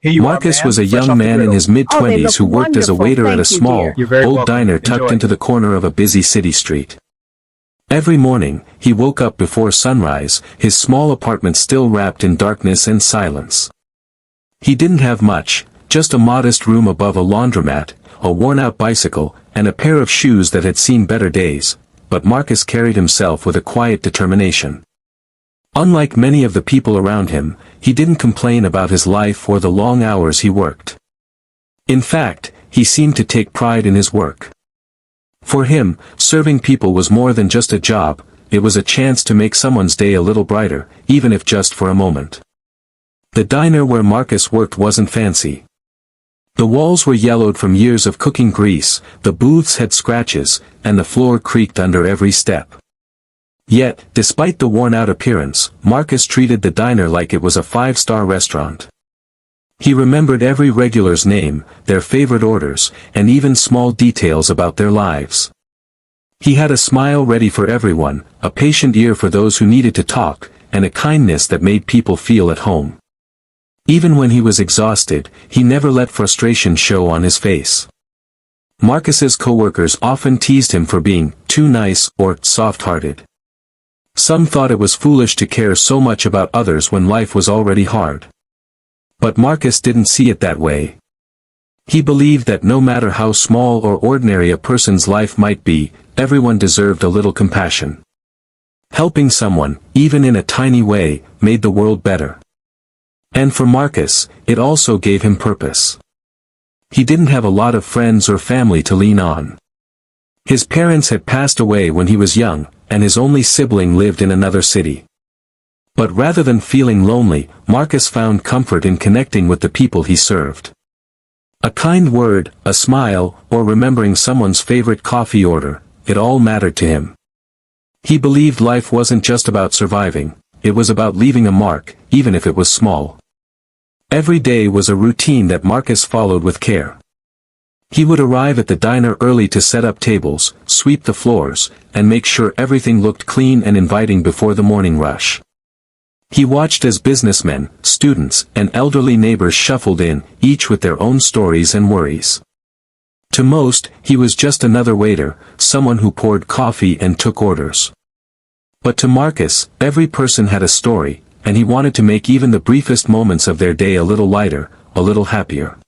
Here you are, Marcus ma'am, was a fresh young off the man in grill. his Oh, they mid-twenties look who worked as a wonderful. waiter at a Thank you, small, dear. You're very old welcome. diner tucked Enjoy. into the corner of a busy city street. Every morning, he woke up before sunrise, his small apartment still wrapped in darkness and silence. He didn't have much, just a modest room above a laundromat, a worn-out bicycle, and a pair of shoes that had seen better days, but Marcus carried himself with a quiet determination. Unlike many of the people around him, he didn't complain about his life or the long hours he worked. In fact, he seemed to take pride in his work. For him, serving people was more than just a job, it was a chance to make someone's day a little brighter, even if just for a moment. The diner where Marcus worked wasn't fancy. The walls were yellowed from years of cooking grease, the booths had scratches, and the floor creaked under every step. Yet, despite the worn-out appearance, Marcus treated the diner like it was a five-star restaurant. He remembered every regular's name, their favorite orders, and even small details about their lives. He had a smile ready for everyone, a patient ear for those who needed to talk, and a kindness that made people feel at home. Even when he was exhausted, he never let frustration show on his face. Marcus's coworkers often teased him for being too nice or soft-hearted. Some thought it was foolish to care so much about others when life was already hard. But Marcus didn't see it that way. He believed that no matter how small or ordinary a person's life might be, everyone deserved a little compassion. Helping someone, even in a tiny way, made the world better. And for Marcus, it also gave him purpose. He didn't have a lot of friends or family to lean on. His parents had passed away when he was young, and his only sibling lived in another city. But rather than feeling lonely, Marcus found comfort in connecting with the people he served. A kind word, a smile, or remembering someone's favorite coffee order, it all mattered to him. He believed life wasn't just about surviving, it was about leaving a mark, even if it was small. Every day was a routine that Marcus followed with care. He would arrive at the diner early to set up tables, sweep the floors, and make sure everything looked clean and inviting before the morning rush. He watched as businessmen, students, and elderly neighbors shuffled in, each with their own stories and worries. To most, he was just another waiter, someone who poured coffee and took orders. But to Marcus, every person had a story, and he wanted to make even the briefest moments of their day a little lighter, a little happier.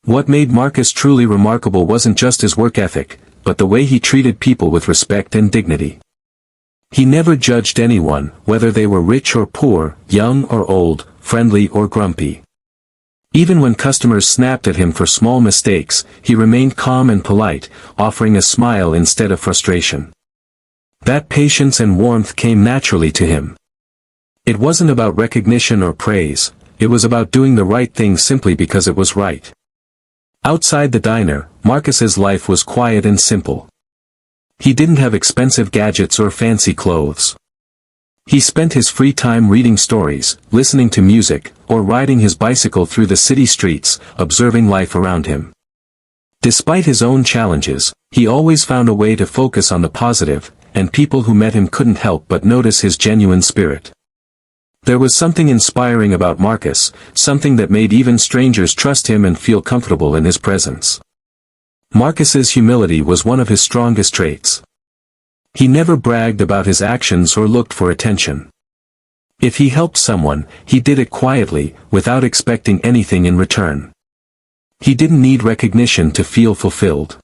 What made Marcus truly remarkable wasn't just his work ethic, but the way he treated people with respect and dignity. He never judged anyone, whether they were rich or poor, young or old, friendly or grumpy. Even when customers snapped at him for small mistakes, he remained calm and polite, offering a smile instead of frustration. That patience and warmth came naturally to him. It wasn't about recognition or praise, it was about doing the right thing simply because it was right. Outside the diner, Marcus's life was quiet and simple. He didn't have expensive gadgets or fancy clothes. He spent his free time reading stories, listening to music, or riding his bicycle through the city streets, observing life around him. Despite his own challenges, he always found a way to focus on the positive, and people who met him couldn't help but notice his genuine spirit. There was something inspiring about Marcus, something that made even strangers trust him and feel comfortable in his presence. Marcus's humility was one of his strongest traits. He never bragged about his actions or looked for attention. If he helped someone, he did it quietly, without expecting anything in return. He didn't need recognition to feel fulfilled.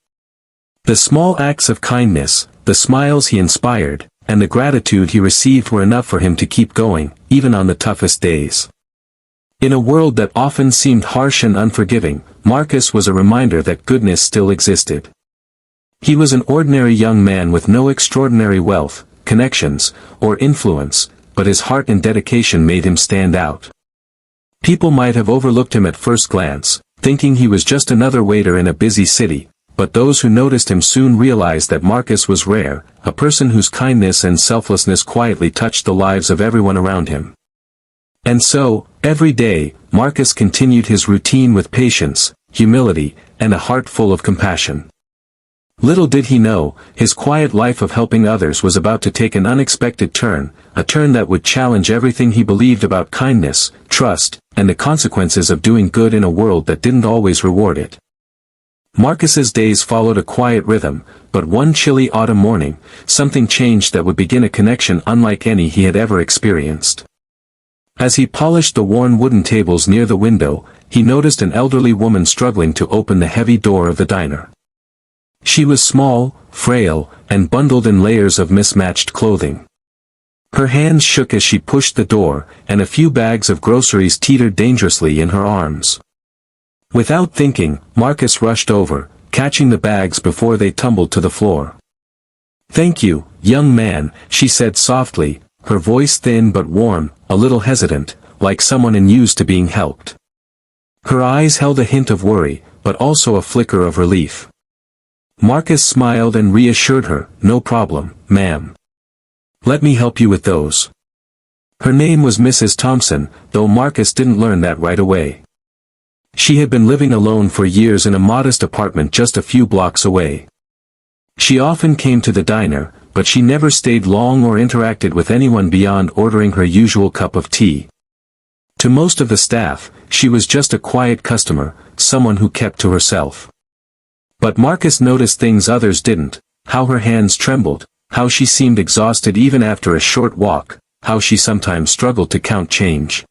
The small acts of kindness, the smiles he inspired, and the gratitude he received were enough for him to keep going, even on the toughest days. In a world that often seemed harsh and unforgiving, Marcus was a reminder that goodness still existed. He was an ordinary young man with no extraordinary wealth, connections, or influence, but his heart and dedication made him stand out. People might have overlooked him at first glance, thinking he was just another waiter in a busy city, but those who noticed him soon realized that Marcus was rare, a person whose kindness and selflessness quietly touched the lives of everyone around him. And so, every day, Marcus continued his routine with patience, humility, and a heart full of compassion. Little did he know, his quiet life of helping others was about to take an unexpected turn, a turn that would challenge everything he believed about kindness, trust, and the consequences of doing good in a world that didn't always reward it. Marcus's days followed a quiet rhythm, but one chilly autumn morning, something changed that would begin a connection unlike any he had ever experienced. As he polished the worn wooden tables near the window, he noticed an elderly woman struggling to open the heavy door of the diner. She was small, frail, and bundled in layers of mismatched clothing. Her hands shook as she pushed the door, and a few bags of groceries teetered dangerously in her arms. Without thinking, Marcus rushed over, catching the bags before they tumbled to the floor. "Thank you, young man," she said softly, her voice thin but warm, a little hesitant, like someone unused to being helped. Her eyes held a hint of worry, but also a flicker of relief. Marcus smiled and reassured her, "No problem, ma'am. Let me help you with those." Her name was Mrs. Thompson, though Marcus didn't learn that right away. She had been living alone for years in a modest apartment just a few blocks away. She often came to the diner, but she never stayed long or interacted with anyone beyond ordering her usual cup of tea. To most of the staff, she was just a quiet customer, someone who kept to herself. But Marcus noticed things others didn't, how her hands trembled, how she seemed exhausted even after a short walk, how she sometimes struggled to count change.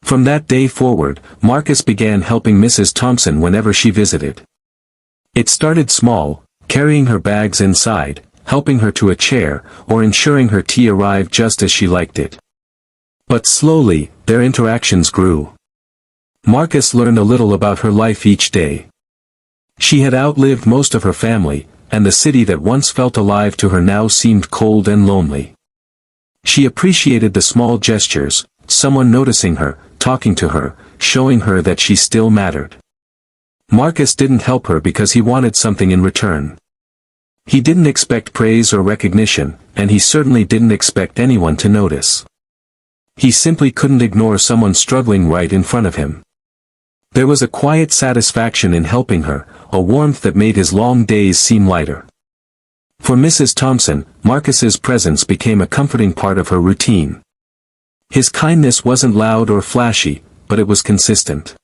From that day forward, Marcus began helping Mrs. Thompson whenever she visited. It started small, carrying her bags inside, helping her to a chair, or ensuring her tea arrived just as she liked it. But slowly, their interactions grew. Marcus learned a little about her life each day. She had outlived most of her family, and the city that once felt alive to her now seemed cold and lonely. She appreciated the small gestures, someone noticing her, talking to her, showing her that she still mattered. Marcus didn't help her because he wanted something in return. He didn't expect praise or recognition, and he certainly didn't expect anyone to notice. He simply couldn't ignore someone struggling right in front of him. There was a quiet satisfaction in helping her, a warmth that made his long days seem lighter. For Mrs. Thompson, Marcus's presence became a comforting part of her routine. His kindness wasn't loud or flashy, but it was consistent.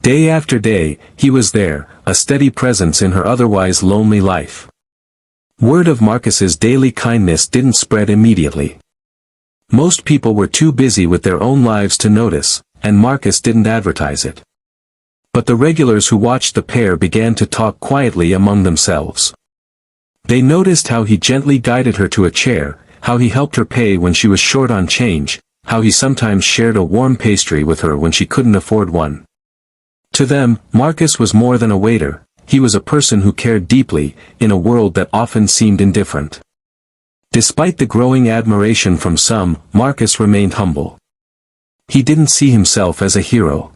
Day after day, he was there, a steady presence in her otherwise lonely life. Word of Marcus's daily kindness didn't spread immediately. Most people were too busy with their own lives to notice, and Marcus didn't advertise it. But the regulars who watched the pair began to talk quietly among themselves. They noticed how he gently guided her to a chair, how he helped her pay when she was short on change, how he sometimes shared a warm pastry with her when she couldn't afford one. To them, Marcus was more than a waiter, he was a person who cared deeply, in a world that often seemed indifferent. Despite the growing admiration from some, Marcus remained humble. He didn't see himself as a hero.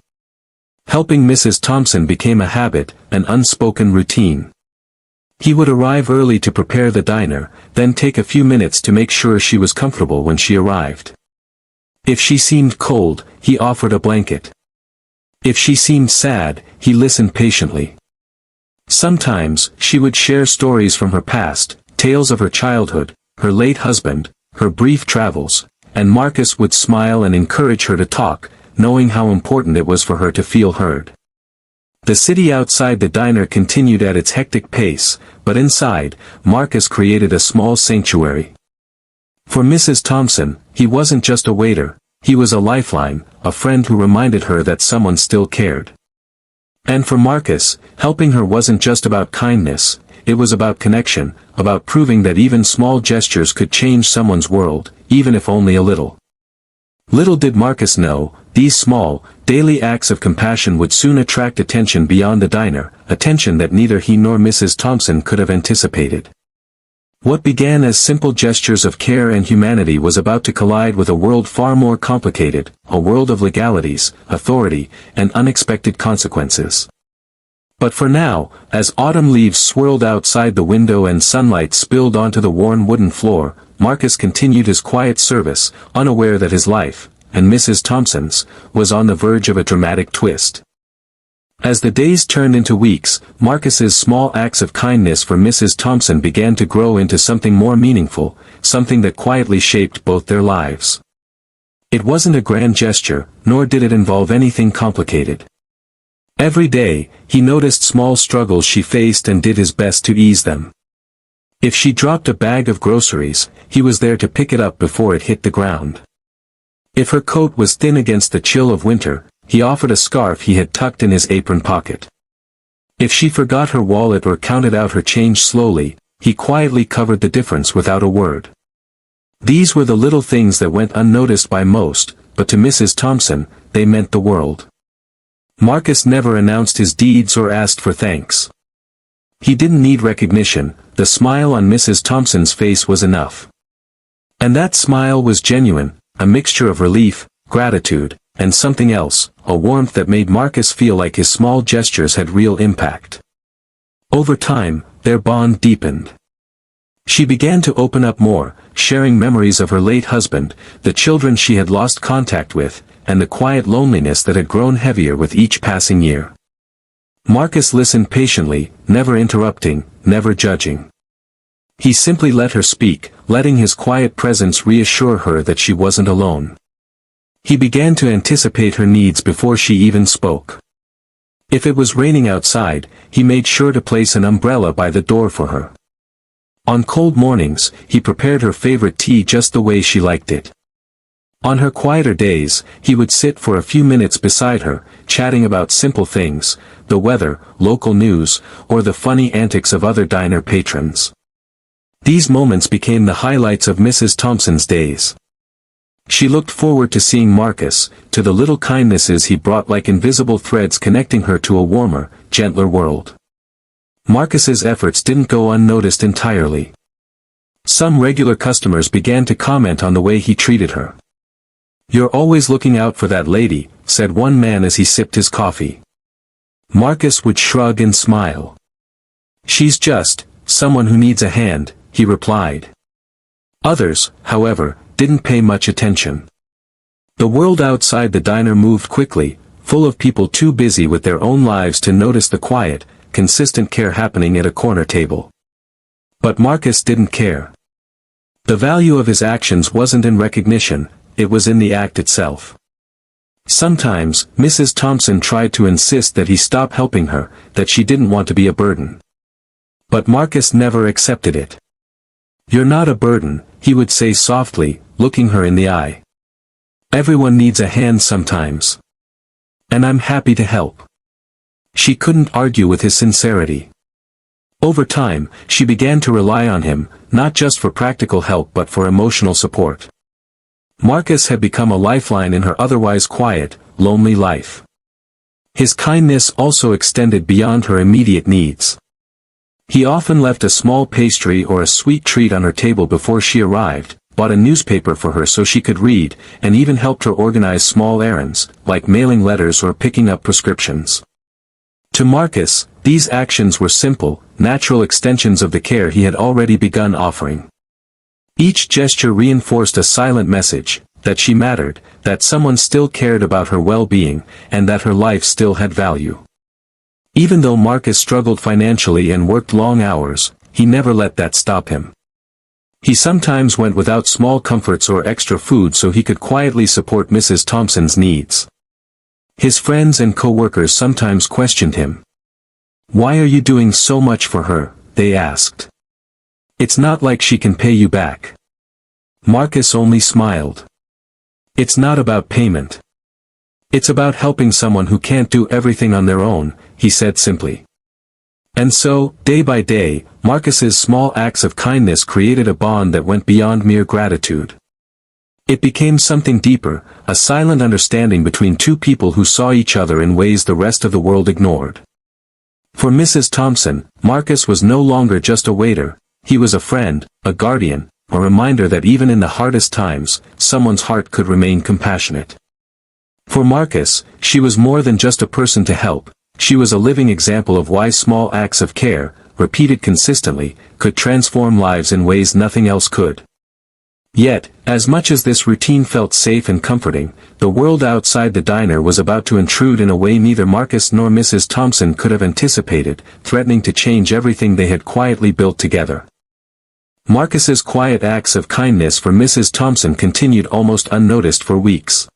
Helping Mrs. Thompson became a habit, an unspoken routine. He would arrive early to prepare the diner, then take a few minutes to make sure she was comfortable when she arrived. If she seemed cold, he offered a blanket. If she seemed sad, he listened patiently. Sometimes, she would share stories from her past, tales of her childhood, her late husband, her brief travels, and Marcus would smile and encourage her to talk, knowing how important it was for her to feel heard. The city outside the diner continued at its hectic pace, but inside, Marcus created a small sanctuary. For Mrs. Thompson, he wasn't just a waiter, he was a lifeline, a friend who reminded her that someone still cared. And for Marcus, helping her wasn't just about kindness, it was about connection, about proving that even small gestures could change someone's world, even if only a little. Little did Marcus know, these small, daily acts of compassion would soon attract attention beyond the diner, attention that neither he nor Mrs. Thompson could have anticipated. What began as simple gestures of care and humanity was about to collide with a world far more complicated, a world of legalities, authority, and unexpected consequences. But for now, as autumn leaves swirled outside the window and sunlight spilled onto the worn wooden floor, Marcus continued his quiet service, unaware that his life, and Mrs. Thompson's, was on the verge of a dramatic twist. As the days turned into weeks, Marcus's small acts of kindness for Mrs. Thompson began to grow into something more meaningful, something that quietly shaped both their lives. It wasn't a grand gesture, nor did it involve anything complicated. Every day, he noticed small struggles she faced and did his best to ease them. If she dropped a bag of groceries, he was there to pick it up before it hit the ground. If her coat was thin against the chill of winter, he offered a scarf he had tucked in his apron pocket. If she forgot her wallet or counted out her change slowly, he quietly covered the difference without a word. These were the little things that went unnoticed by most, but to Mrs. Thompson, they meant the world. Marcus never announced his deeds or asked for thanks. He didn't need recognition, the smile on Mrs. Thompson's face was enough. And that smile was genuine, a mixture of relief, gratitude, and something else, a warmth that made Marcus feel like his small gestures had real impact. Over time, their bond deepened. She began to open up more, sharing memories of her late husband, the children she had lost contact with, and the quiet loneliness that had grown heavier with each passing year. Marcus listened patiently, never interrupting, never judging. He simply let her speak, letting his quiet presence reassure her that she wasn't alone. He began to anticipate her needs before she even spoke. If it was raining outside, he made sure to place an umbrella by the door for her. On cold mornings, he prepared her favorite tea just the way she liked it. On her quieter days, he would sit for a few minutes beside her, chatting about simple things, the weather, local news, or the funny antics of other diner patrons. These moments became the highlights of Mrs. Thompson's days. She looked forward to seeing Marcus, to the little kindnesses he brought like invisible threads connecting her to a warmer, gentler world. Marcus's efforts didn't go unnoticed entirely. Some regular customers began to comment on the way he treated her. "You're always looking out for that lady," said one man as he sipped his coffee. Marcus would shrug and smile. "She's just someone who needs a hand," he replied. Others, however, didn't pay much attention. The world outside the diner moved quickly, full of people too busy with their own lives to notice the quiet, consistent care happening at a corner table. But Marcus didn't care. The value of his actions wasn't in recognition, it was in the act itself. Sometimes, Mrs. Thompson tried to insist that he stop helping her, that she didn't want to be a burden. But Marcus never accepted it. "You're not a burden," he would say softly, looking her in the eye. "Everyone needs a hand sometimes. And I'm happy to help." She couldn't argue with his sincerity. Over time, she began to rely on him, not just for practical help but for emotional support. Marcus had become a lifeline in her otherwise quiet, lonely life. His kindness also extended beyond her immediate needs. He often left a small pastry or a sweet treat on her table before she arrived, bought a newspaper for her so she could read, and even helped her organize small errands, like mailing letters or picking up prescriptions. To Marcus, these actions were simple, natural extensions of the care he had already begun offering. Each gesture reinforced a silent message, that she mattered, that someone still cared about her well-being, and that her life still had value. Even though Marcus struggled financially and worked long hours, he never let that stop him. He sometimes went without small comforts or extra food so he could quietly support Mrs. Thompson's needs. His friends and co-workers sometimes questioned him. "Why are you doing so much for her?" they asked. "It's not like she can pay you back." Marcus only smiled. "It's not about payment. It's about helping someone who can't do everything on their own," he said simply. And so, day by day, Marcus's small acts of kindness created a bond that went beyond mere gratitude. It became something deeper, a silent understanding between two people who saw each other in ways the rest of the world ignored. For Mrs. Thompson, Marcus was no longer just a waiter, he was a friend, a guardian, a reminder that even in the hardest times, someone's heart could remain compassionate. For Marcus, she was more than just a person to help, she was a living example of why small acts of care, repeated consistently, could transform lives in ways nothing else could. Yet, as much as this routine felt safe and comforting, the world outside the diner was about to intrude in a way neither Marcus nor Mrs. Thompson could have anticipated, threatening to change everything they had quietly built together. Marcus's quiet acts of kindness for Mrs. Thompson continued almost unnoticed for weeks.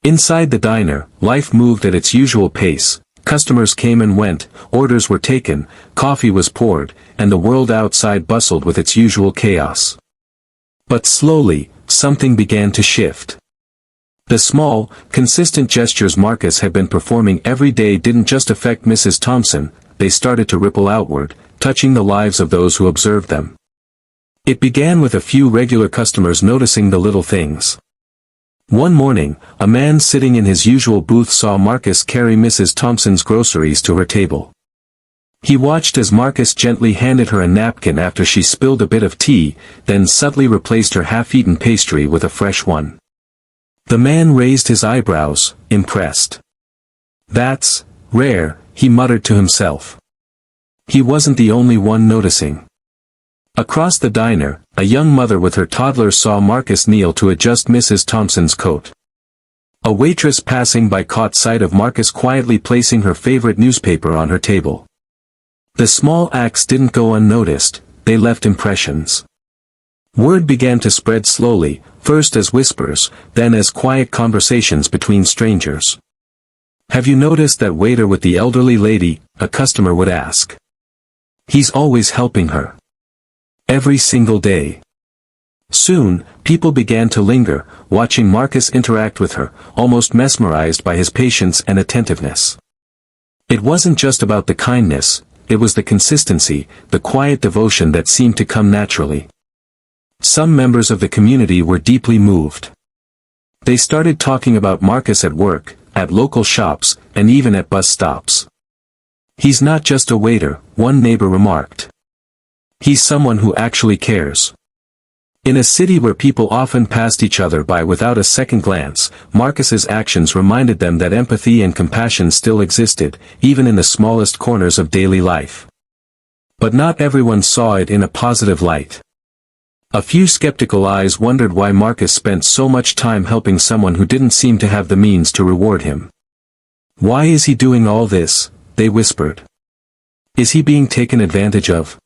Inside the diner, life moved at its usual pace. Customers came and went, orders were taken, coffee was poured, and the world outside bustled with its usual chaos. But slowly, something began to shift. The small, consistent gestures Marcus had been performing every day didn't just affect Mrs. Thompson, they started to ripple outward, touching the lives of those who observed them. It began with a few regular customers noticing the little things. One morning, a man sitting in his usual booth saw Marcus carry Mrs. Thompson's groceries to her table. He watched as Marcus gently handed her a napkin after she spilled a bit of tea, then subtly replaced her half-eaten pastry with a fresh one. The man raised his eyebrows, impressed. "That's rare," he muttered to himself. He wasn't the only one noticing. Across the diner, a young mother with her toddler saw Marcus kneel to adjust Mrs. Thompson's coat. A waitress passing by caught sight of Marcus quietly placing her favorite newspaper on her table. The small acts didn't go unnoticed, they left impressions. Word began to spread slowly, first as whispers, then as quiet conversations between strangers. "Have you noticed that waiter with the elderly lady?" a customer would ask. "He's always helping her. Every single day." Soon, people began to linger, watching Marcus interact with her, almost mesmerized by his patience and attentiveness. It wasn't just about the kindness, it was the consistency, the quiet devotion that seemed to come naturally. Some members of the community were deeply moved. They started talking about Marcus at work, at local shops, and even at bus stops. "He's not just a waiter," one neighbor remarked. "He's someone who actually cares." In a city where people often passed each other by without a second glance, Marcus's actions reminded them that empathy and compassion still existed, even in the smallest corners of daily life. But not everyone saw it in a positive light. A few skeptical eyes wondered why Marcus spent so much time helping someone who didn't seem to have the means to reward him. "Why is he doing all this?" they whispered. "Is he being taken advantage of?"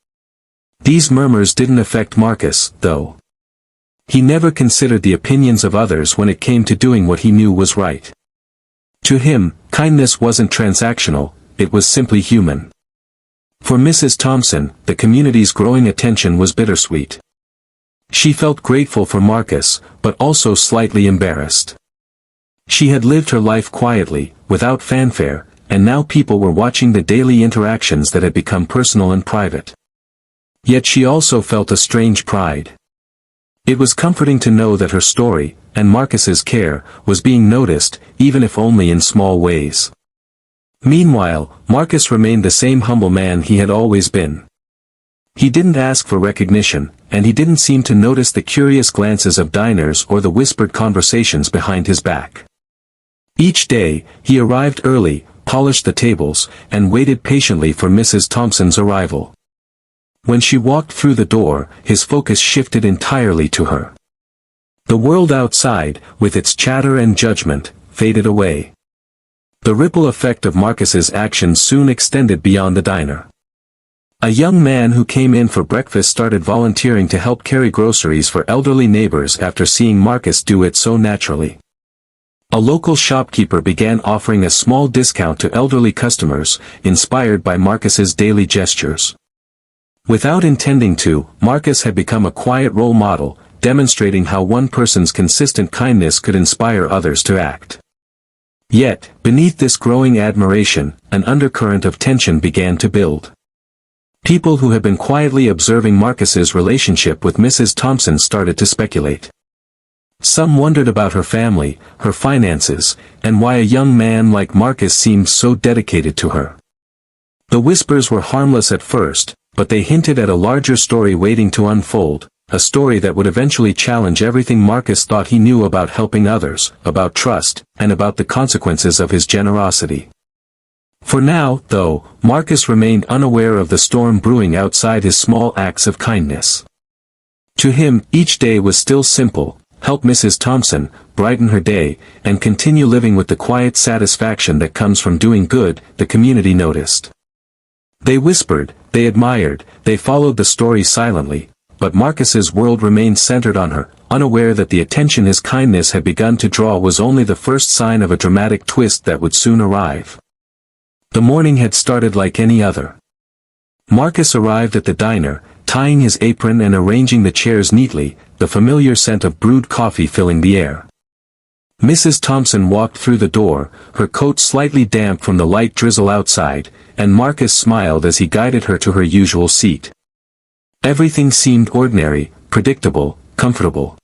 These murmurs didn't affect Marcus, though. He never considered the opinions of others when it came to doing what he knew was right. To him, kindness wasn't transactional, it was simply human. For Mrs. Thompson, the community's growing attention was bittersweet. She felt grateful for Marcus, but also slightly embarrassed. She had lived her life quietly, without fanfare, and now people were watching the daily interactions that had become personal and private. Yet she also felt a strange pride. It was comforting to know that her story, and Marcus's care, was being noticed, even if only in small ways. Meanwhile, Marcus remained the same humble man he had always been. He didn't ask for recognition, and he didn't seem to notice the curious glances of diners or the whispered conversations behind his back. Each day, he arrived early, polished the tables, and waited patiently for Mrs. Thompson's arrival. When she walked through the door, his focus shifted entirely to her. The world outside, with its chatter and judgment, faded away. The ripple effect of Marcus's actions soon extended beyond the diner. A young man who came in for breakfast started volunteering to help carry groceries for elderly neighbors after seeing Marcus do it so naturally. A local shopkeeper began offering a small discount to elderly customers, inspired by Marcus's daily gestures. Without intending to, Marcus had become a quiet role model, demonstrating how one person's consistent kindness could inspire others to act. Yet, beneath this growing admiration, an undercurrent of tension began to build. People who had been quietly observing Marcus's relationship with Mrs. Thompson started to speculate. Some wondered about her family, her finances, and why a young man like Marcus seemed so dedicated to her. The whispers were harmless at first, but they hinted at a larger story waiting to unfold, a story that would eventually challenge everything Marcus thought he knew about helping others, about trust, and about the consequences of his generosity. For now, though, Marcus remained unaware of the storm brewing outside his small acts of kindness. To him, each day was still simple: help Mrs. Thompson, brighten her day, and continue living with the quiet satisfaction that comes from doing good. The community noticed. They whispered, they admired, they followed the story silently, but Marcus's world remained centered on her, unaware that the attention his kindness had begun to draw was only the first sign of a dramatic twist that would soon arrive. The morning had started like any other. Marcus arrived at the diner, tying his apron and arranging the chairs neatly, the familiar scent of brewed coffee filling the air. Mrs. Thompson walked through the door, her coat slightly damp from the light drizzle outside, and Marcus smiled as he guided her to her usual seat. Everything seemed ordinary, predictable, comfortable.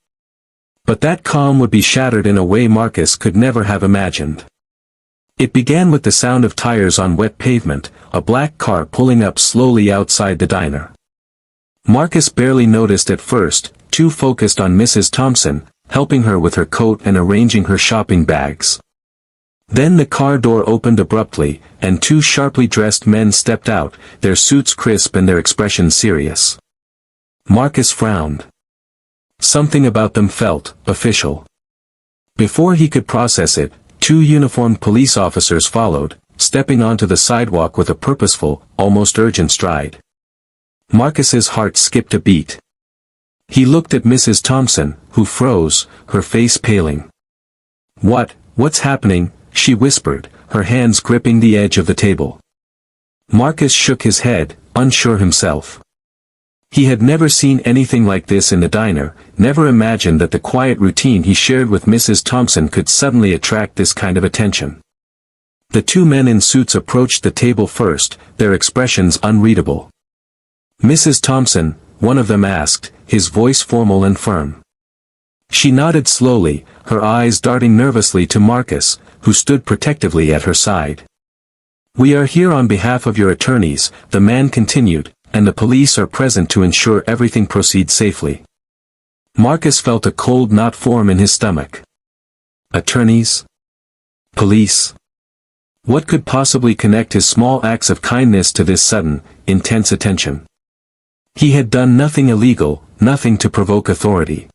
But that calm would be shattered in a way Marcus could never have imagined. It began with the sound of tires on wet pavement, a black car pulling up slowly outside the diner. Marcus barely noticed at first, too focused on Mrs. Thompson, helping her with her coat and arranging her shopping bags. Then the car door opened abruptly, and two sharply dressed men stepped out, their suits crisp and their expressions serious. Marcus frowned. Something about them felt official. Before he could process it, two uniformed police officers followed, stepping onto the sidewalk with a purposeful, almost urgent stride. Marcus's heart skipped a beat. He looked at Mrs. Thompson, who froze, her face paling. What's happening?" she whispered, her hands gripping the edge of the table. Marcus shook his head, unsure himself. He had never seen anything like this in the diner, never imagined that the quiet routine he shared with Mrs. Thompson could suddenly attract this kind of attention. The two men in suits approached the table first, their expressions unreadable. "Mrs. Thompson," one of them asked, his voice formal and firm. She nodded slowly, her eyes darting nervously to Marcus, who stood protectively at her side. "We are here on behalf of your attorneys," the man continued, "and the police are present to ensure everything proceeds safely." Marcus felt a cold knot form in his stomach. Attorneys? Police? What could possibly connect his small acts of kindness to this sudden, intense attention? He had done nothing illegal, nothing to provoke authority.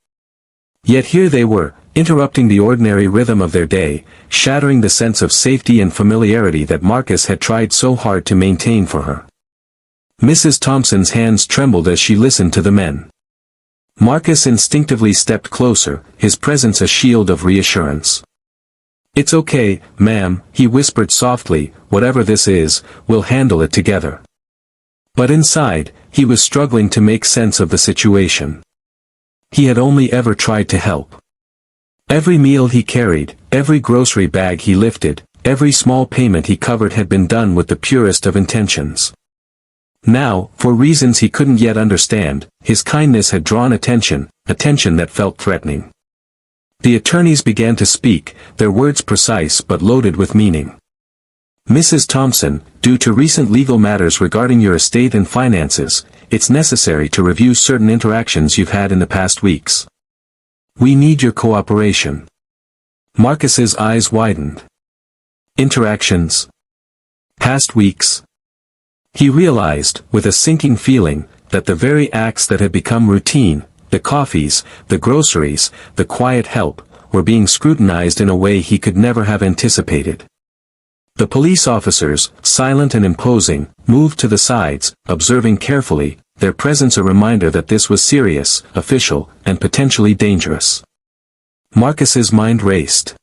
Yet here they were, interrupting the ordinary rhythm of their day, shattering the sense of safety and familiarity that Marcus had tried so hard to maintain for her. Mrs. Thompson's hands trembled as she listened to the men. Marcus instinctively stepped closer, his presence a shield of reassurance. "It's okay, ma'am," he whispered softly, "whatever this is, we'll handle it together." But inside, he was struggling to make sense of the situation. He had only ever tried to help. Every meal he carried, every grocery bag he lifted, every small payment he covered had been done with the purest of intentions. Now, for reasons he couldn't yet understand, his kindness had drawn attention that felt threatening. The attorneys began to speak, their words precise but loaded with meaning. "Mrs. Thompson, due to recent legal matters regarding your estate and finances, it's necessary to review certain interactions you've had in the past weeks. We need your cooperation." Marcus's eyes widened. Interactions? Past weeks? He realized, with a sinking feeling, that the very acts that had become routine, the coffees, the groceries, the quiet help, were being scrutinized in a way he could never have anticipated. The police officers, silent and imposing, moved to the sides, observing carefully, their presence a reminder that this was serious, official, and potentially dangerous. Marcus's mind raced.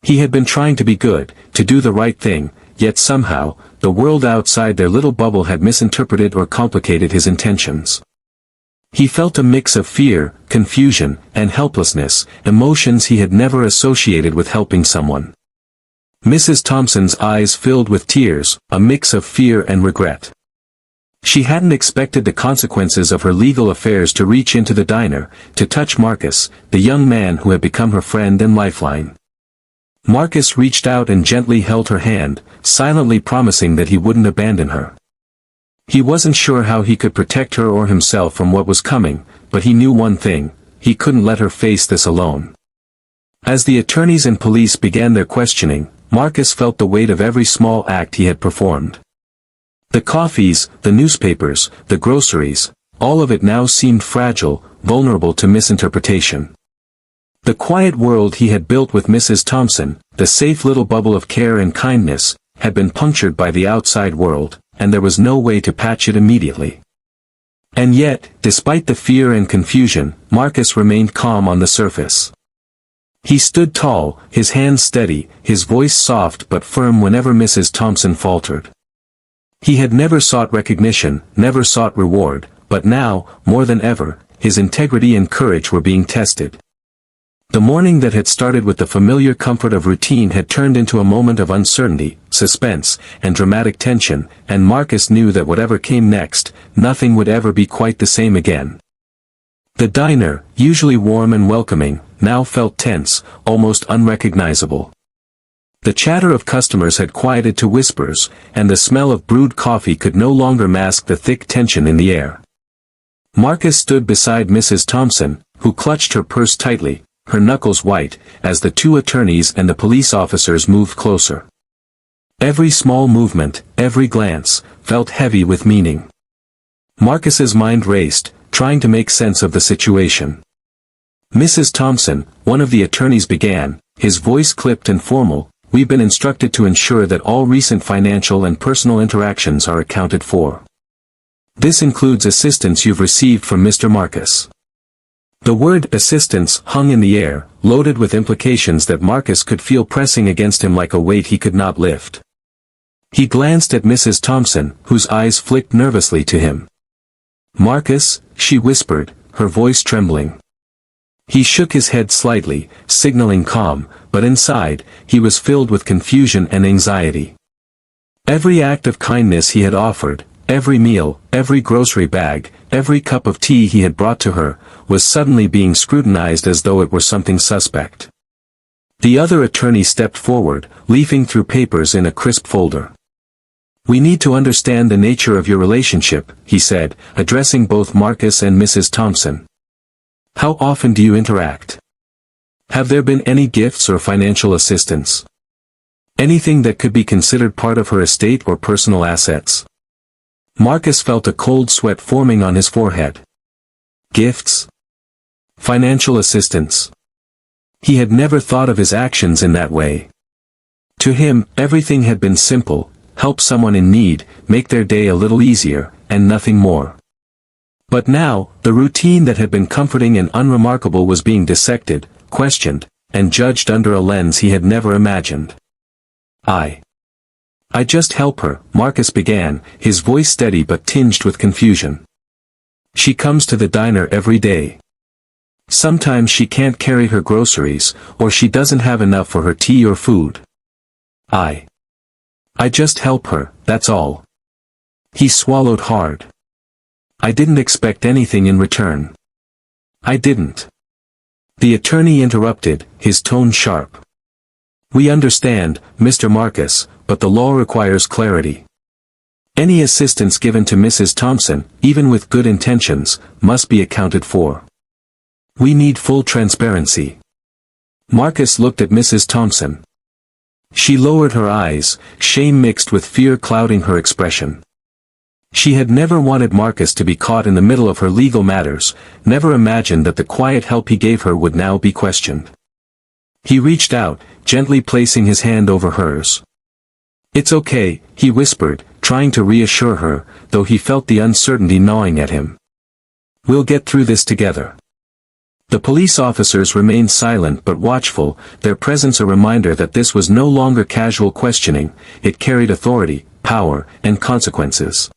He had been trying to be good, to do the right thing, yet somehow, the world outside their little bubble had misinterpreted or complicated his intentions. He felt a mix of fear, confusion, and helplessness, emotions he had never associated with helping someone. Mrs. Thompson's eyes filled with tears, a mix of fear and regret. She hadn't expected the consequences of her legal affairs to reach into the diner, to touch Marcus, the young man who had become her friend and lifeline. Marcus reached out and gently held her hand, silently promising that he wouldn't abandon her. He wasn't sure how he could protect her or himself from what was coming, but he knew one thing: he couldn't let her face this alone. As the attorneys and police began their questioning, Marcus felt the weight of every small act he had performed. The coffees, the newspapers, the groceries, all of it now seemed fragile, vulnerable to misinterpretation. The quiet world he had built with Mrs. Thompson, the safe little bubble of care and kindness, had been punctured by the outside world, and there was no way to patch it immediately. And yet, despite the fear and confusion, Marcus remained calm on the surface. He stood tall, his hands steady, his voice soft but firm whenever Mrs. Thompson faltered. He had never sought recognition, never sought reward, but now, more than ever, his integrity and courage were being tested. The morning that had started with the familiar comfort of routine had turned into a moment of uncertainty, suspense, and dramatic tension, and Marcus knew that whatever came next, nothing would ever be quite the same again. The diner, usually warm and welcoming, now felt tense, almost unrecognizable. The chatter of customers had quieted to whispers, and the smell of brewed coffee could no longer mask the thick tension in the air. Marcus stood beside Mrs. Thompson, who clutched her purse tightly, her knuckles white, as the two attorneys and the police officers moved closer. Every small movement, every glance, felt heavy with meaning. Marcus's mind raced, trying to make sense of the situation. Mrs. Thompson, one of the attorneys began, his voice clipped and formal, "We've been instructed to ensure that all recent financial and personal interactions are accounted for. This includes assistance you've received from Mr. Marcus." The word assistance hung in the air, loaded with implications that Marcus could feel pressing against him like a weight he could not lift. He glanced at Mrs. Thompson, whose eyes flicked nervously to him. "Marcus," she whispered, her voice trembling. He shook his head slightly, signaling calm, but inside, he was filled with confusion and anxiety. Every act of kindness he had offered, every meal, every grocery bag, every cup of tea he had brought to her, was suddenly being scrutinized as though it were something suspect. The other attorney stepped forward, leafing through papers in a crisp folder. "We need to understand the nature of your relationship," he said, addressing both Marcus and Mrs. Thompson. "How often do you interact? Have there been any gifts or financial assistance? Anything that could be considered part of her estate or personal assets?" Marcus felt a cold sweat forming on his forehead. Gifts? Financial assistance? He had never thought of his actions in that way. To him, everything had been simple: help someone in need, make their day a little easier, and nothing more. But now, the routine that had been comforting and unremarkable was being dissected, questioned, and judged under a lens he had never imagined. I just help her," Marcus began, his voice steady but tinged with confusion. "She comes to the diner every day. Sometimes she can't carry her groceries, or she doesn't have enough for her tea or food. I just help her, that's all." He swallowed hard. "I didn't expect anything in return." "I didn't." The attorney interrupted, his tone sharp. "We understand, Mr. Marcus, but the law requires clarity. Any assistance given to Mrs. Thompson, even with good intentions, must be accounted for. We need full transparency." Marcus looked at Mrs. Thompson. She lowered her eyes, shame mixed with fear clouding her expression. She had never wanted Marcus to be caught in the middle of her legal matters, never imagined that the quiet help he gave her would now be questioned. He reached out, gently placing his hand over hers. "It's okay," he whispered, trying to reassure her, though he felt the uncertainty gnawing at him. "We'll get through this together." The police officers remained silent but watchful, their presence a reminder that this was no longer casual questioning, it carried authority, power, and consequences.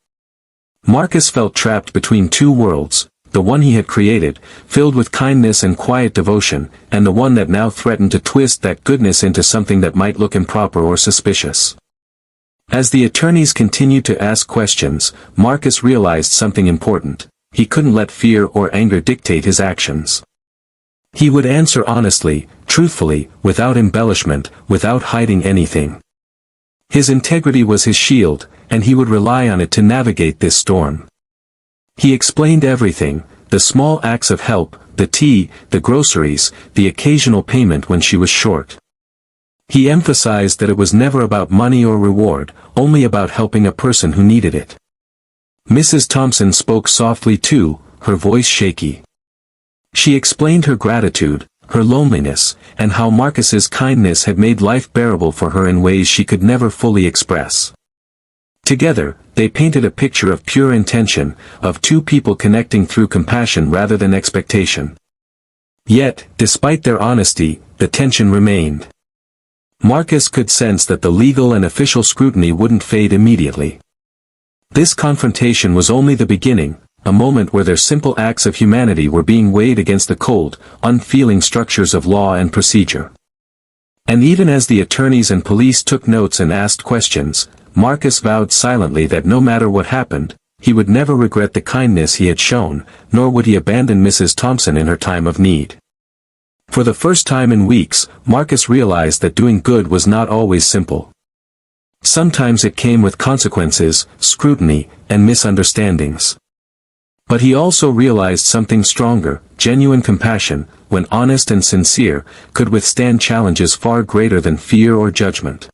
Marcus felt trapped between two worlds, the one he had created, filled with kindness and quiet devotion, and the one that now threatened to twist that goodness into something that might look improper or suspicious. As the attorneys continued to ask questions, Marcus realized something important: he couldn't let fear or anger dictate his actions. He would answer honestly, truthfully, without embellishment, without hiding anything. His integrity was his shield, and he would rely on it to navigate this storm. He explained everything: the small acts of help, the tea, the groceries, the occasional payment when she was short. He emphasized that it was never about money or reward, only about helping a person who needed it. Mrs. Thompson spoke softly too, her voice shaky. She explained her gratitude, her loneliness, and how Marcus's kindness had made life bearable for her in ways she could never fully express. Together, they painted a picture of pure intention, of two people connecting through compassion rather than expectation. Yet, despite their honesty, the tension remained. Marcus could sense that the legal and official scrutiny wouldn't fade immediately. This confrontation was only the beginning, a moment where their simple acts of humanity were being weighed against the cold, unfeeling structures of law and procedure. And even as the attorneys and police took notes and asked questions, Marcus vowed silently that no matter what happened, he would never regret the kindness he had shown, nor would he abandon Mrs. Thompson in her time of need. For the first time in weeks, Marcus realized that doing good was not always simple. Sometimes it came with consequences, scrutiny, and misunderstandings. But he also realized something stronger: genuine compassion, when honest and sincere, could withstand challenges far greater than fear or judgment.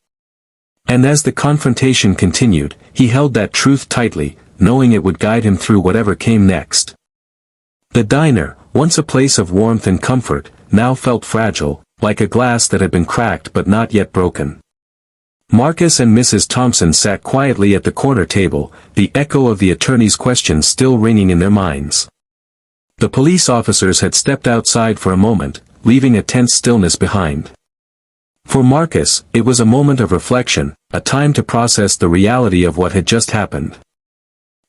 And as the confrontation continued, he held that truth tightly, knowing it would guide him through whatever came next. The diner, once a place of warmth and comfort, now felt fragile, like a glass that had been cracked but not yet broken. Marcus and Mrs. Thompson sat quietly at the corner table, the echo of the attorney's questions still ringing in their minds. The police officers had stepped outside for a moment, leaving a tense stillness behind. For Marcus, it was a moment of reflection, a time to process the reality of what had just happened.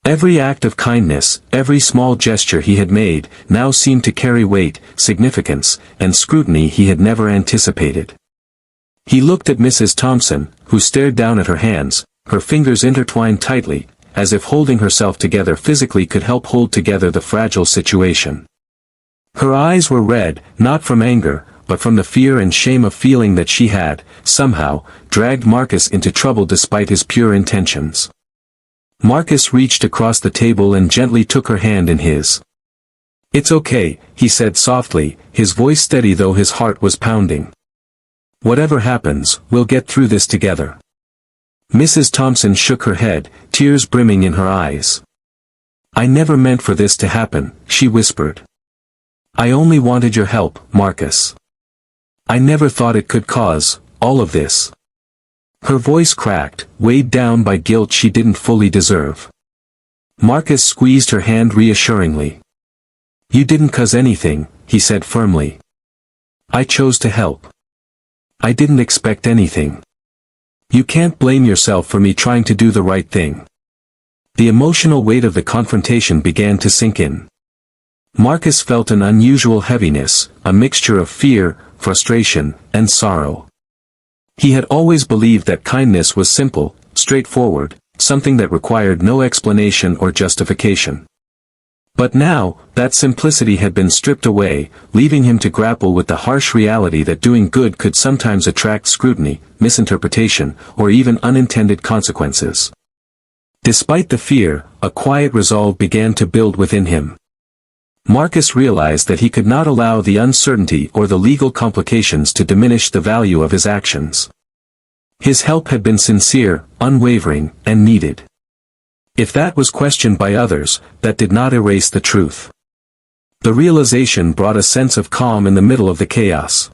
Every act of kindness, every small gesture he had made, now seemed to carry weight, significance, and scrutiny he had never anticipated. He looked at Mrs. Thompson, who stared down at her hands, her fingers intertwined tightly, as if holding herself together physically could help hold together the fragile situation. Her eyes were red, not from anger, but from the fear and shame of feeling that she had, somehow, dragged Marcus into trouble despite his pure intentions. Marcus reached across the table and gently took her hand in his. "It's okay," he said softly, his voice steady though his heart was pounding. "Whatever happens, we'll get through this together." Mrs. Thompson shook her head, tears brimming in her eyes. "I never meant for this to happen," she whispered. "I only wanted your help, Marcus. I never thought it could cause all of this." Her voice cracked, weighed down by guilt she didn't fully deserve. Marcus squeezed her hand reassuringly. "You didn't cause anything," he said firmly. "I chose to help. I didn't expect anything. You can't blame yourself for me trying to do the right thing." The emotional weight of the confrontation began to sink in. Marcus felt an unusual heaviness, a mixture of fear, frustration, and sorrow. He had always believed that kindness was simple, straightforward, something that required no explanation or justification. But now, that simplicity had been stripped away, leaving him to grapple with the harsh reality that doing good could sometimes attract scrutiny, misinterpretation, or even unintended consequences. Despite the fear, a quiet resolve began to build within him. Marcus realized that he could not allow the uncertainty or the legal complications to diminish the value of his actions. His help had been sincere, unwavering, and needed. If that was questioned by others, that did not erase the truth. The realization brought a sense of calm in the middle of the chaos.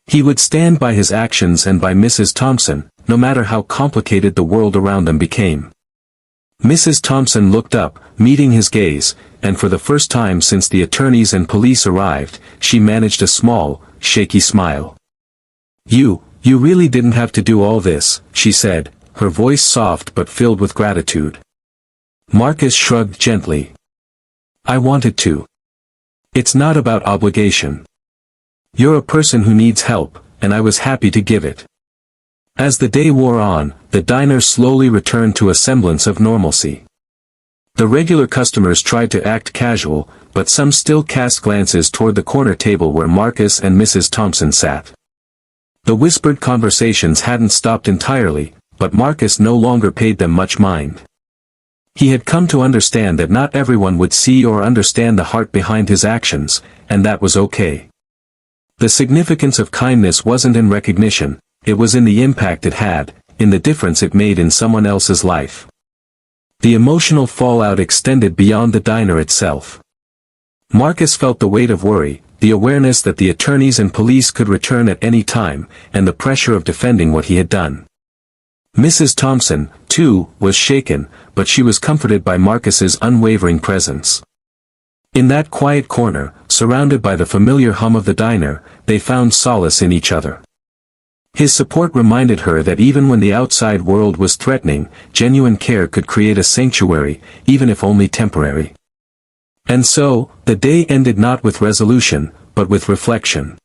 He would stand by his actions and by Mrs. Thompson, no matter how complicated the world around them became. Mrs. Thompson looked up, meeting his gaze, and for the first time since the attorneys and police arrived, she managed a small, shaky smile. You really didn't have to do all this," she said, her voice soft but filled with gratitude. Marcus shrugged gently. "I wanted to. It's not about obligation. You're a person who needs help, and I was happy to give it." As the day wore on, the diner slowly returned to a semblance of normalcy. The regular customers tried to act casual, but some still cast glances toward the corner table where Marcus and Mrs. Thompson sat. The whispered conversations hadn't stopped entirely, but Marcus no longer paid them much mind. He had come to understand that not everyone would see or understand the heart behind his actions, and that was okay. The significance of kindness wasn't in recognition, it was in the impact it had, in the difference it made in someone else's life. The emotional fallout extended beyond the diner itself. Marcus felt the weight of worry, the awareness that the attorneys and police could return at any time, and the pressure of defending what he had done. Mrs. Thompson, too, was shaken, but she was comforted by Marcus's unwavering presence. In that quiet corner, surrounded by the familiar hum of the diner, they found solace in each other. His support reminded her that even when the outside world was threatening, genuine care could create a sanctuary, even if only temporary. And so, the day ended not with resolution, but with reflection.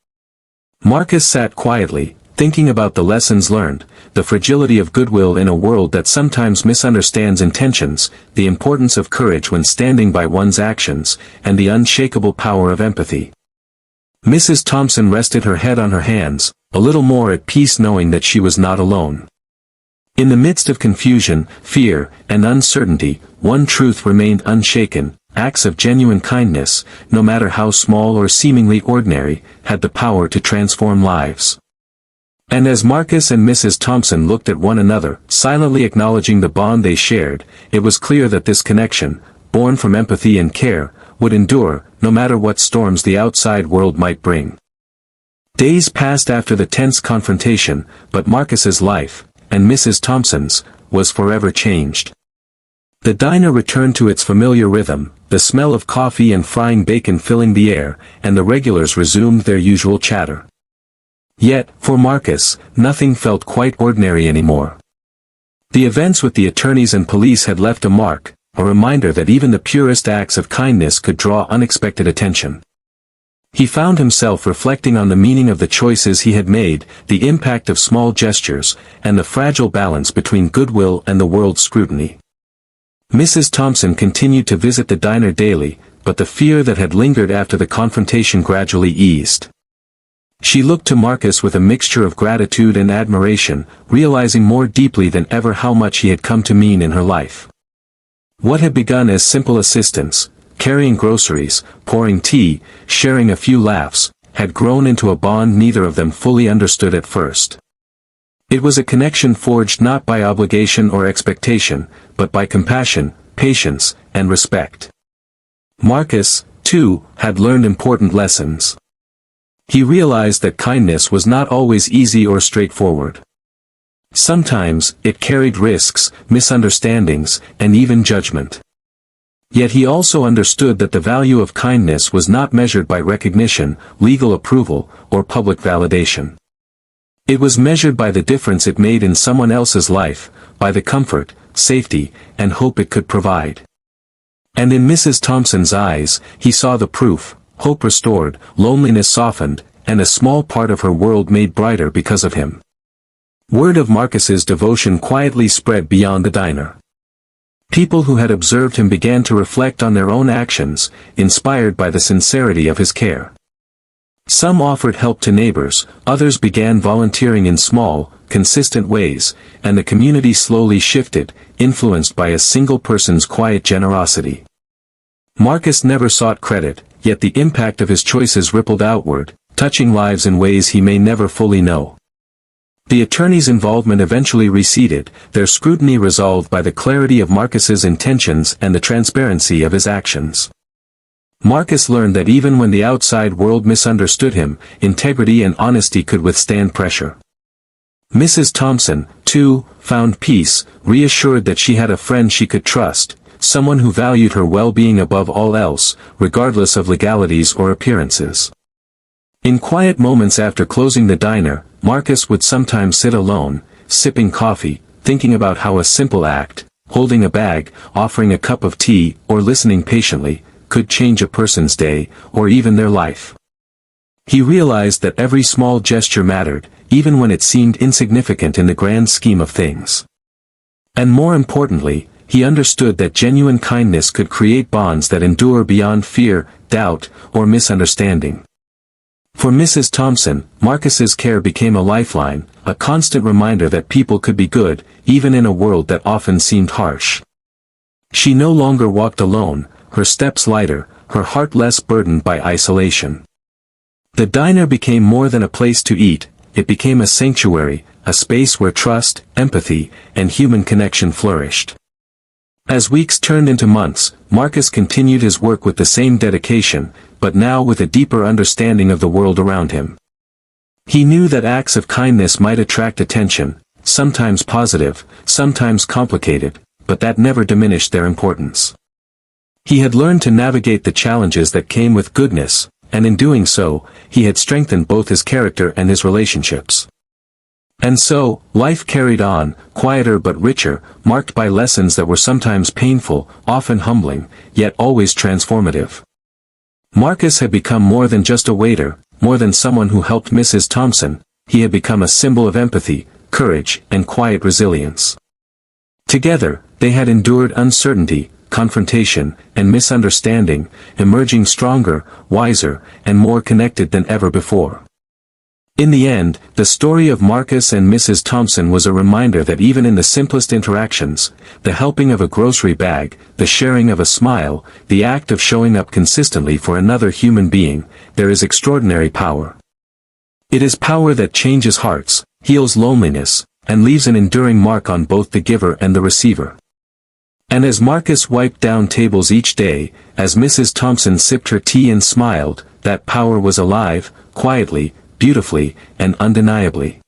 Marcus sat quietly, thinking about the lessons learned, the fragility of goodwill in a world that sometimes misunderstands intentions, the importance of courage when standing by one's actions, and the unshakable power of empathy. Mrs. Thompson rested her head on her hands, a little more at peace knowing that she was not alone. In the midst of confusion, fear, and uncertainty, one truth remained unshaken: acts of genuine kindness, no matter how small or seemingly ordinary, had the power to transform lives. And as Marcus and Mrs. Thompson looked at one another, silently acknowledging the bond they shared, it was clear that this connection, born from empathy and care, would endure, no matter what storms the outside world might bring. Days passed after the tense confrontation, but Marcus's life, and Mrs. Thompson's, was forever changed. The diner returned to its familiar rhythm, the smell of coffee and frying bacon filling the air, and the regulars resumed their usual chatter. Yet, for Marcus, nothing felt quite ordinary anymore. The events with the attorneys and police had left a mark, a reminder that even the purest acts of kindness could draw unexpected attention. He found himself reflecting on the meaning of the choices he had made, the impact of small gestures, and the fragile balance between goodwill and the world's scrutiny. Mrs. Thompson continued to visit the diner daily, but the fear that had lingered after the confrontation gradually eased. She looked to Marcus with a mixture of gratitude and admiration, realizing more deeply than ever how much he had come to mean in her life. What had begun as simple assistance, carrying groceries, pouring tea, sharing a few laughs, had grown into a bond neither of them fully understood at first. It was a connection forged not by obligation or expectation, but by compassion, patience, and respect. Marcus, too, had learned important lessons. He realized that kindness was not always easy or straightforward. Sometimes, it carried risks, misunderstandings, and even judgment. Yet he also understood that the value of kindness was not measured by recognition, legal approval, or public validation. It was measured by the difference it made in someone else's life, by the comfort, safety, and hope it could provide. And in Mrs. Thompson's eyes, he saw the proof: hope restored, loneliness softened, and a small part of her world made brighter because of him. Word of Marcus's devotion quietly spread beyond the diner. People who had observed him began to reflect on their own actions, inspired by the sincerity of his care. Some offered help to neighbors, others began volunteering in small, consistent ways, and the community slowly shifted, influenced by a single person's quiet generosity. Marcus never sought credit, yet the impact of his choices rippled outward, touching lives in ways he may never fully know. The attorney's involvement eventually receded, their scrutiny resolved by the clarity of Marcus's intentions and the transparency of his actions. Marcus learned that even when the outside world misunderstood him, integrity and honesty could withstand pressure. Mrs. Thompson, too, found peace, reassured that she had a friend she could trust, someone who valued her well-being above all else, regardless of legalities or appearances. In quiet moments after closing the diner, Marcus would sometimes sit alone, sipping coffee, thinking about how a simple act, holding a bag, offering a cup of tea, or listening patiently, could change a person's day, or even their life. He realized that every small gesture mattered, even when it seemed insignificant in the grand scheme of things. And more importantly, he understood that genuine kindness could create bonds that endure beyond fear, doubt, or misunderstanding. For Mrs. Thompson, Marcus's care became a lifeline, a constant reminder that people could be good, even in a world that often seemed harsh. She no longer walked alone, her steps lighter, her heart less burdened by isolation. The diner became more than a place to eat, it became a sanctuary, a space where trust, empathy, and human connection flourished. As weeks turned into months, Marcus continued his work with the same dedication, but now with a deeper understanding of the world around him. He knew that acts of kindness might attract attention, sometimes positive, sometimes complicated, but that never diminished their importance. He had learned to navigate the challenges that came with goodness, and in doing so, he had strengthened both his character and his relationships. And so, life carried on, quieter but richer, marked by lessons that were sometimes painful, often humbling, yet always transformative. Marcus had become more than just a waiter, more than someone who helped Mrs. Thompson. He had become a symbol of empathy, courage, and quiet resilience. Together, they had endured uncertainty, confrontation, and misunderstanding, emerging stronger, wiser, and more connected than ever before. In the end, the story of Marcus and Mrs. Thompson was a reminder that even in the simplest interactions, the helping of a grocery bag, the sharing of a smile, the act of showing up consistently for another human being, there is extraordinary power. It is power that changes hearts, heals loneliness, and leaves an enduring mark on both the giver and the receiver. And as Marcus wiped down tables each day, as Mrs. Thompson sipped her tea and smiled, that power was alive, quietly, beautifully, and undeniably.